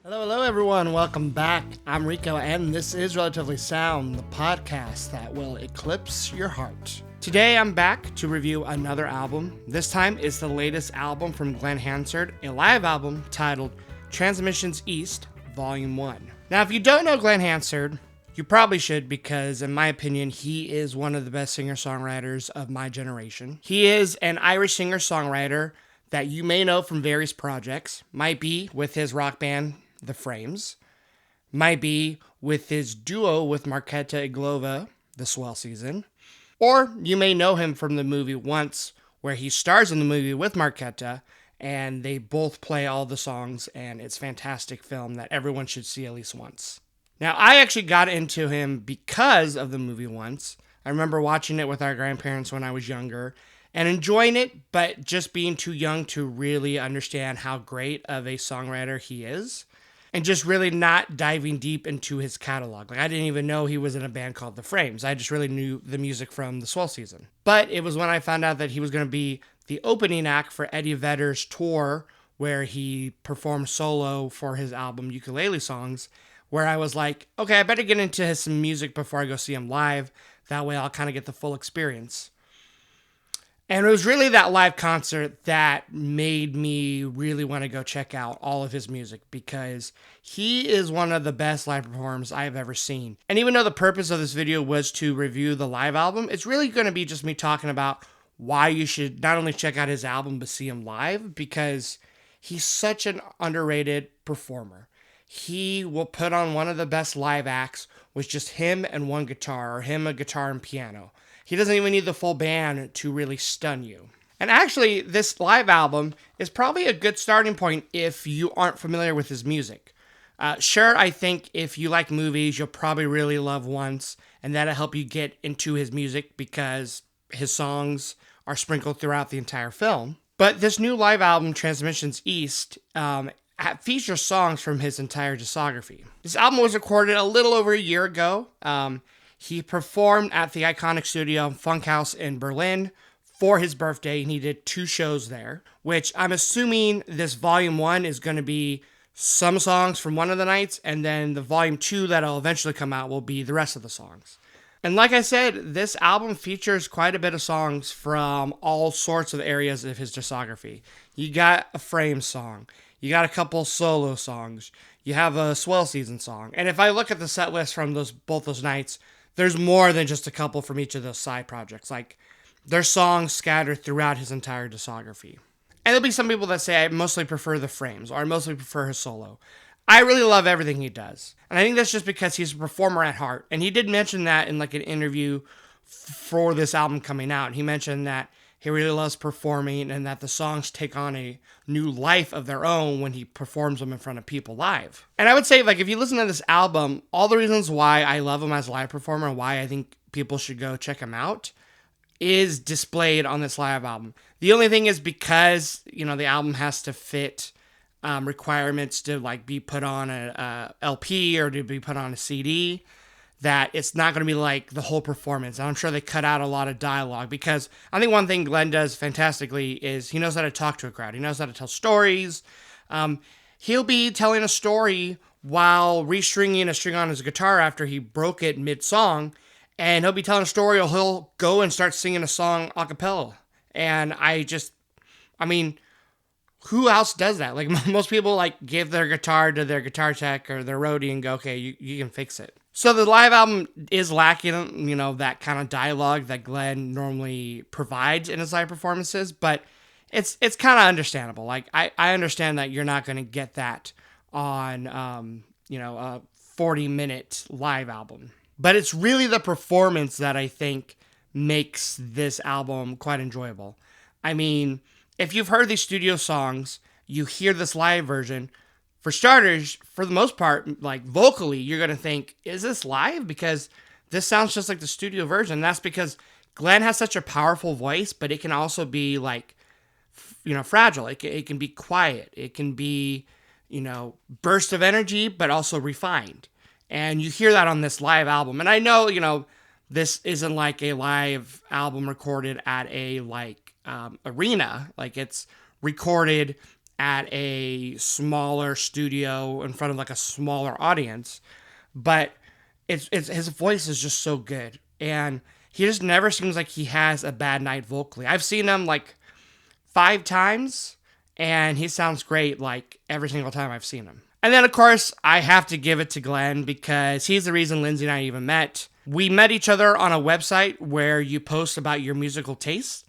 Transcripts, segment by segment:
Hello, everyone. Welcome back. I'm Rico, and this is Relatively Sound, the podcast that will eclipse your heart. Today, I'm back to review another album. This time, it's the latest album from Glen Hansard, a live album titled Transmissions East, Volume 1. Now, if you don't know Glen Hansard, you probably should because, in my opinion, he is one of the best singer-songwriters of my generation. He is an Irish singer-songwriter that you may know from various projects. Might be with his rock band, The Frames. Might be with his duo with Markéta Irglová, The Swell season. Or you may know him from the movie Once, where he stars in the movie with Markéta, and they both play all the songs, and it's a fantastic film that everyone should see at least once. Now, I actually got into him because of the movie Once. I remember watching it with our grandparents when I was younger and enjoying it, but just being too young to really understand how great of a songwriter he is, and just really not diving deep into his catalog. Like, I didn't even know he was in a band called The Frames. I just really knew the music from the Swell season. But it was when I found out that he was going to be the opening act for Eddie Vedder's tour, where he performed solo for his album Ukulele Songs, where I was like, okay, I better get into some music before I go see him live. That way I'll kind of get the full experience. And it was really that live concert that made me really want to go check out all of his music, because he is one of the best live performers I have ever seen. And even though the purpose of this video was to review the live album, it's really going to be just me talking about why you should not only check out his album, but see him live, because he's such an underrated performer. He will put on one of the best live acts with just him and one guitar, or him, a guitar, and piano. He doesn't even need the full band to really stun you. And actually, this live album is probably a good starting point if you aren't familiar with his music. Sure, I think if you like movies, you'll probably really love Once, and that'll help you get into his music because his songs are sprinkled throughout the entire film. But this new live album, Transmissions East, features songs from his entire discography. This album was recorded a little over a year ago. He performed at the iconic studio Funkhaus in Berlin for his birthday, and he did 2 shows there, which I'm assuming this volume 1 is going to be some songs from one of the nights, and then the volume 2 that'll eventually come out will be the rest of the songs. And like I said, this album features quite a bit of songs from all sorts of areas of his discography. You got a Frame song. You got a couple solo songs. You have a Swell season song. And if I look at the set list from both those nights, there's more than just a couple from each of those side projects. Like, there's songs scattered throughout his entire discography. And there'll be some people that say I mostly prefer the Frames, or I mostly prefer his solo. I really love everything he does. And I think that's just because he's a performer at heart. And he did mention that in like an interview for this album coming out. He mentioned that he really loves performing and that the songs take on a new life of their own when he performs them in front of people live. And I would say, like, if you listen to this album, all the reasons why I love him as a live performer and why I think people should go check him out is displayed on this live album. The only thing is because, the album has to fit requirements to like be put on a LP or to be put on a CD, that it's not going to be like the whole performance. And I'm sure they cut out a lot of dialogue, because I think one thing Glen does fantastically is he knows how to talk to a crowd. He knows how to tell stories. He'll be telling a story while restringing a string on his guitar after he broke it mid-song, and he'll be telling a story, or he'll go and start singing a song a cappella. And who else does that? Like, most people like give their guitar to their guitar tech or their roadie and go, okay, you can fix it. So the live album is lacking, that kind of dialogue that Glen normally provides in his live performances, but it's kind of understandable. Like, I understand that you're not going to get that on, a 40-minute live album. But it's really the performance that I think makes this album quite enjoyable. I mean, if you've heard these studio songs, you hear this live version, for starters, for the most part, like vocally, you're going to think, is this live? Because this sounds just like the studio version. That's because Glen has such a powerful voice, but it can also be like, fragile. It can be quiet. It can be, burst of energy, but also refined. And you hear that on this live album. And I know, this isn't like a live album recorded at a arena. Like, it's recorded at a smaller studio in front of like a smaller audience, but it's his voice is just so good, and he just never seems like he has a bad night vocally. I've seen him like 5 times, and he sounds great like every single time I've seen him. And then, of course, I have to give it to Glen because he's the reason Lindsay and I even met. We met each other on a website where you post about your musical tastes,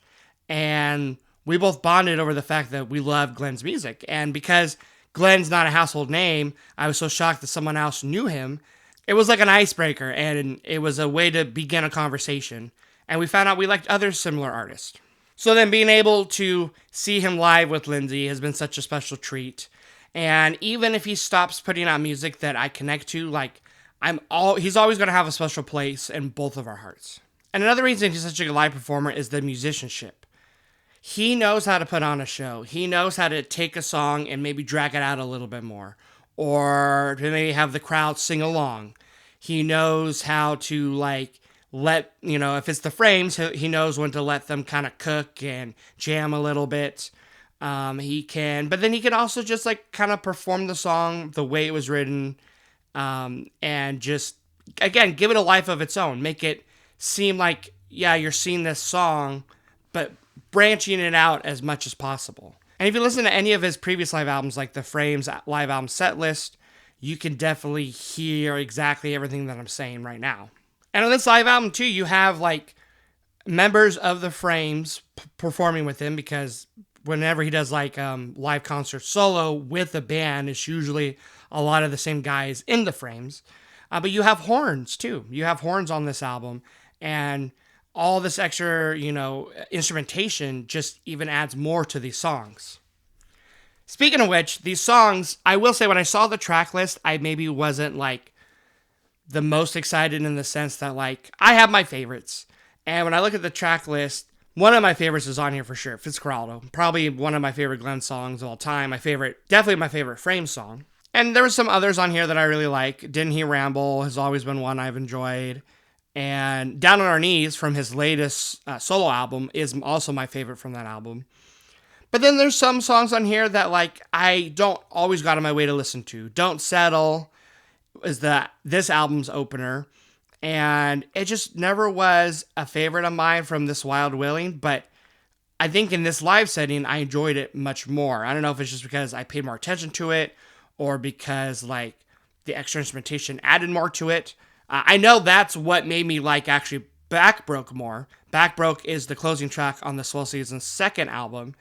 and we both bonded over the fact that we love Glen's music. And because Glen's not a household name, I was so shocked that someone else knew him. It was like an icebreaker, and it was a way to begin a conversation. And we found out we liked other similar artists. So then being able to see him live with Lindsay has been such a special treat. And even if he stops putting out music that I connect to, like he's always going to have a special place in both of our hearts. And another reason he's such a good live performer is the musicianship. He knows how to put on a show. He knows how to take a song and maybe drag it out a little bit more, or to maybe have the crowd sing along. He knows how to let, if it's the frames, he knows when to let them kind of cook and jam a little bit. But then he can also just kind of perform the song the way it was written, and just, again, give it a life of its own. Make it seem like, yeah, you're seeing this song, but branching it out as much as possible. And if you listen to any of his previous live albums, like the Frames live album set list, you can definitely hear exactly everything that I'm saying right now. And on this live album, too, you have, members of the Frames performing with him, because whenever he does, live concert solo with a band, it's usually a lot of the same guys in the Frames. But you have horns, too. You have horns on this album, and all this extra, instrumentation just even adds more to these songs. Speaking of which, these songs, I will say when I saw the track list, I maybe wasn't the most excited in the sense that I have my favorites. And when I look at the track list, one of my favorites is on here for sure, Fitzcarraldo. Probably one of my favorite Glen songs of all time. Definitely my favorite Frame song. And there were some others on here that I really like. Didn't He Ramble has always been one I've enjoyed. And Down on Our Knees from his latest solo album is also my favorite from that album. But then there's some songs on here that I don't always go out of my way to listen to. Don't Settle is this album's opener. And it just never was a favorite of mine from this Wild Willing. But I think in this live setting, I enjoyed it much more. I don't know if it's just because I paid more attention to it, or because the extra instrumentation added more to it. I know that's what made me actually Back Broke more. Back Broke is the closing track on the Swell Season's second album.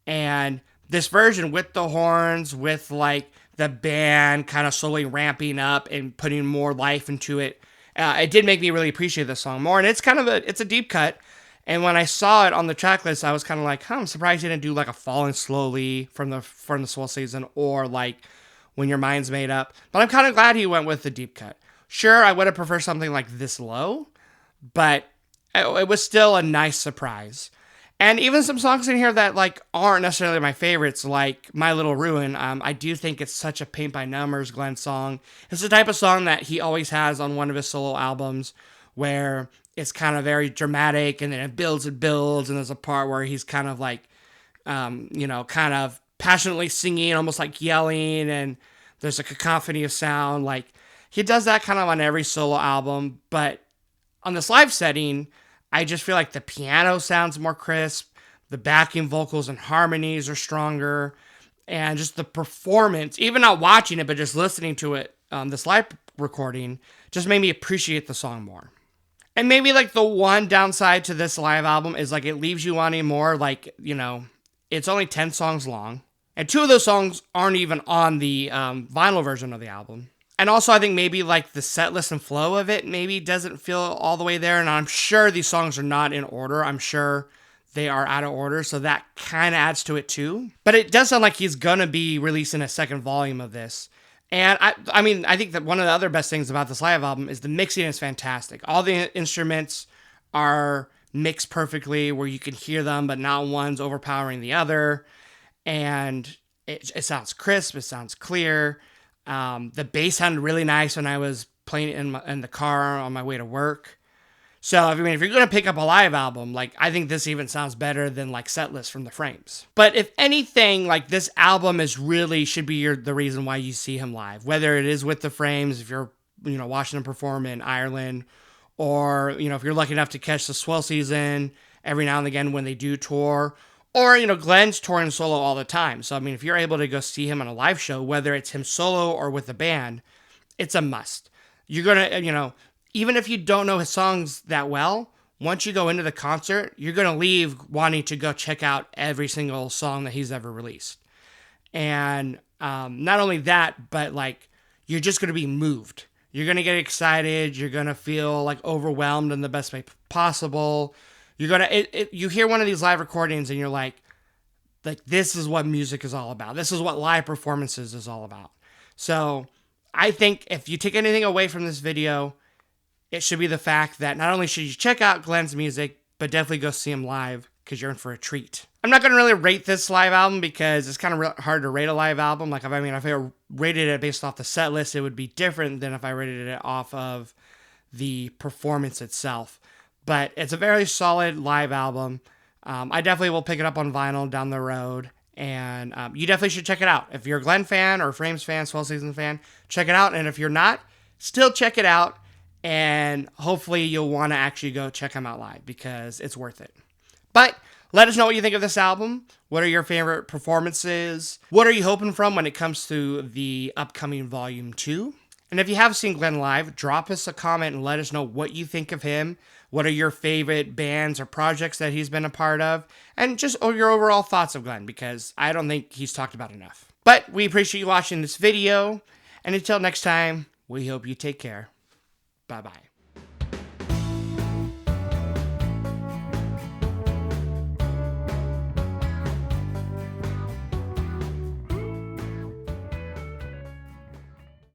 And this version with the horns, with the band kind of slowly ramping up and putting more life into it, it did make me really appreciate this song more. And it's it's a deep cut. And when I saw it on the track list, I was kind of I'm surprised he didn't do a Falling Slowly from the Swell Season, or When Your Mind's Made Up. But I'm kind of glad he went with the deep cut. Sure, I would have preferred something this low, but it was still a nice surprise. And even some songs in here that aren't necessarily my favorites, like My Little Ruin. I do think it's such a paint by numbers Glen song. It's the type of song that he always has on one of his solo albums, where it's kind of very dramatic, and then it builds and builds, and there's a part where he's kind of kind of passionately singing, almost yelling, and there's a cacophony of sound. He does that kind of on every solo album, but on this live setting, I just feel the piano sounds more crisp, the backing vocals and harmonies are stronger, and just the performance, even not watching it, but just listening to it, this live recording, just made me appreciate the song more. And maybe the one downside to this live album is it leaves you wanting more. It's only 10 songs long, and 2 of those songs aren't even on the vinyl version of the album. And also, I think maybe the set list and flow of it maybe doesn't feel all the way there. And I'm sure these songs are not in order. I'm sure they are out of order. So that kind of adds to it too. But it does sound like he's going to be releasing a second volume of this. And I think that one of the other best things about this live album is the mixing is fantastic. All the instruments are mixed perfectly where you can hear them, but not one's overpowering the other. And it sounds crisp. It sounds clear. The bass sounded really nice when I was playing it in the car on my way to work. So, I mean, if you're going to pick up a live album, like, I think this even sounds better than, like, Setlist from the Frames. But if anything, like, this album is really should be the reason why you see him live. Whether it is with the Frames, if you're, watching him perform in Ireland, or, if you're lucky enough to catch the Swell season every now and again when they do tour, or, Glen's touring solo all the time. So, I mean, if you're able to go see him on a live show, whether it's him solo or with a band, it's a must. You're going to, even if you don't know his songs that well, once you go into the concert, you're going to leave wanting to go check out every single song that he's ever released. And not only that, but like, you're just going to be moved. You're going to get excited. You're going to feel like overwhelmed in the best way possible. You're going to, you hear one of these live recordings and you're like, this is what music is all about. This is what live performances is all about. So I think if you take anything away from this video, it should be the fact that not only should you check out Glen's music, but definitely go see him live because you're in for a treat. I'm not going to really rate this live album because it's kind of hard to rate a live album. Like, if I rated it based off the set list, it would be different than if I rated it off of the performance itself. But it's a very solid live album. I definitely will pick it up on vinyl down the road. And you definitely should check it out. If you're a Glen fan or a Frames fan, Swell Season fan, check it out. And if you're not, still check it out. And hopefully you'll want to actually go check him out live because it's worth it. But let us know what you think of this album. What are your favorite performances? What are you hoping from when it comes to the upcoming Volume 2? And if you have seen Glen live, drop us a comment and let us know what you think of him. What are your favorite bands or projects that he's been a part of? And just your overall thoughts of Glen, because I don't think he's talked about enough. But we appreciate you watching this video. And until next time, we hope you take care. Bye-bye.